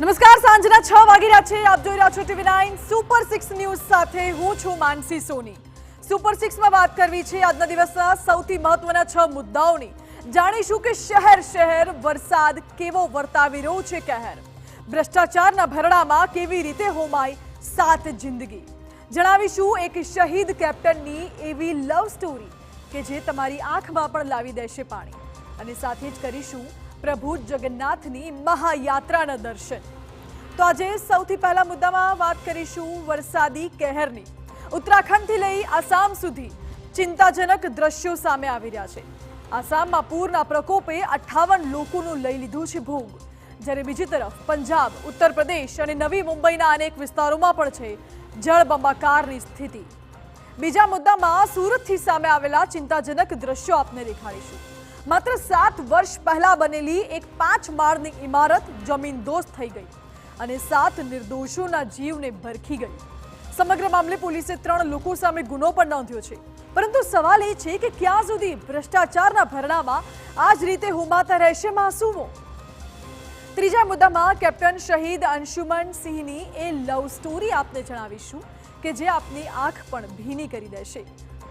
નમસ્કાર, સાંજના 6 વાગી રહ્યા છે. આપ જોઈ રહ્યા છો TV9 સુપર 6 ન્યૂઝ સાથે હું છું માનસી સોની. સુપર 6 માં વાત કરવી છે આજના દિવસના સૌથી મહત્વના 6 મુદ્દાઓની. જાણીશું કે શહેર વરસાદ કેવો વર્તાવી રહ્યો છે કહેર. ભ્રષ્ટાચારના ભરડામાં કેવી રીતે હોમાય 7 જિંદગી. જણાવીશું એક શહીદ કેપ્ટનની એવી લવ સ્ટોરી કે જે તમારી આંખમાં પણ લાવી દેશે પાણી. અને સાથે જ કરીશું પ્રભુ જગન્નાથની મહાયાત્રાના દર્શન. તો આજે સૌથી પહેલા મુદ્દામાં વાત કરીશું વરસાદી કહેરની. ઉત્તરાખંડથી લઈ આસામ સુધી ચિંતાજનક દ્રશ્યો સામે આવી રહ્યા છે. આસામમાં પૂરના પ્રકોપે 58 લોકોનું લઈ લીધું છે ભોગ. જ્યારે બીજી તરફ પંજાબ, ઉત્તર પ્રદેશ અને નવી મુંબઈના અનેક વિસ્તારોમાં પણ છે જળબંબાકારની સ્થિતિ. બીજા મુદ્દામાં સુરતથી સામે આવેલા ચિંતાજનક દ્રશ્યો આપને દેખાડીશું. માત્ર 7 વર્ષ પહેલા બનેલી એક 5 માળની ઇમારત જમીનદોસ્ત થઈ ગઈ અને 7 નિર્દોષોના જીવને ભરખી ગઈ. સમગ્ર મામલે પોલીસે 3 લોકો સામે ગુનો પણ નોંધ્યો છે. પરંતુ સવાલ એ છે કે ક્યાં સુધી ભ્રષ્ટાચારના ભરણામાં આ જ રીતે હોમાતા રહેશે માસૂમો. ત્રીજા મુદ્દામાં કેપ્ટન શહીદ અંશુમન સિંહની એ લવ સ્ટોરી આપને જણાવીશું કે જે આપની આંખ પણ ભીની કરી દેશે.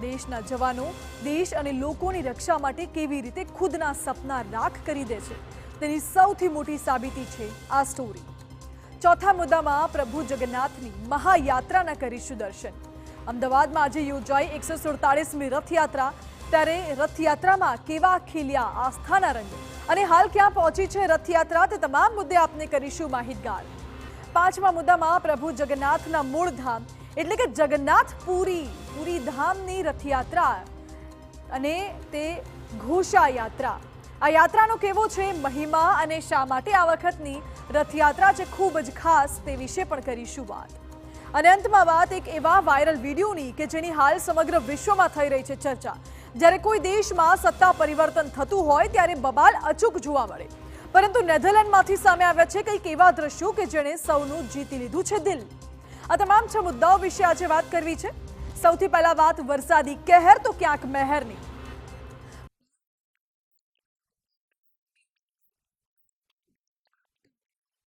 દેશના જવાનો દેશ અને લોકોની રક્ષા માટે કેવી રીતે ખુદના સપના રાખ કરી દે છે તેની સૌથી મોટી સાબિતી છે આ સ્ટોરી. ચોથા મુદ્દામાં પ્રભુ જગન્નાથની મહાયાત્રાના કરીશું દર્શન. અમદાવાદમાં આજે યોજાઈ 147મી રથયાત્રા. ત્યારે રથયાત્રામાં કેવા ખીલ્યા આસ્થાના રંગ અને હાલ ક્યાં પહોંચી છે રથયાત્રા તે તમામ મુદ્દે આપને કરીશું માહિતગાર. પાંચમા મુદ્દામાં પ્રભુ જગન્નાથના મૂળ ધામ એટલે કે જગન્નાથપુરી ધામની રથયાત્રા અને તે ઘોષા યાત્રા. આ યાત્રાનો કેવો છે મહિમા અને શા માટે આ વખતની રથયાત્રા છે ખૂબ જ ખાસ તે વિશે પણ કરીશું વાત. અને અંતમાં વાત એક એવા વાયરલ વિડીયોની કે જેની હાલ સમગ્ર વિશ્વમાં થઈ રહી છે ચર્ચા. જ્યારે કોઈ દેશમાં સત્તા પરિવર્તન થતું હોય ત્યારે બબાલ અચૂક જોવા મળે. પરંતુ નેધરલેન્ડમાંથી સામે આવ્યા છે કંઈક એવા દ્રશ્યો કે જેણે સૌનું જીતી લીધું છે દિલ. આ તમામ 6 મુદ્દાઓ વિશે આજે વાત કરવી છે. સૌથી પહેલા વાત વરસાદી કહેર તો ક્યાંક મહેરની.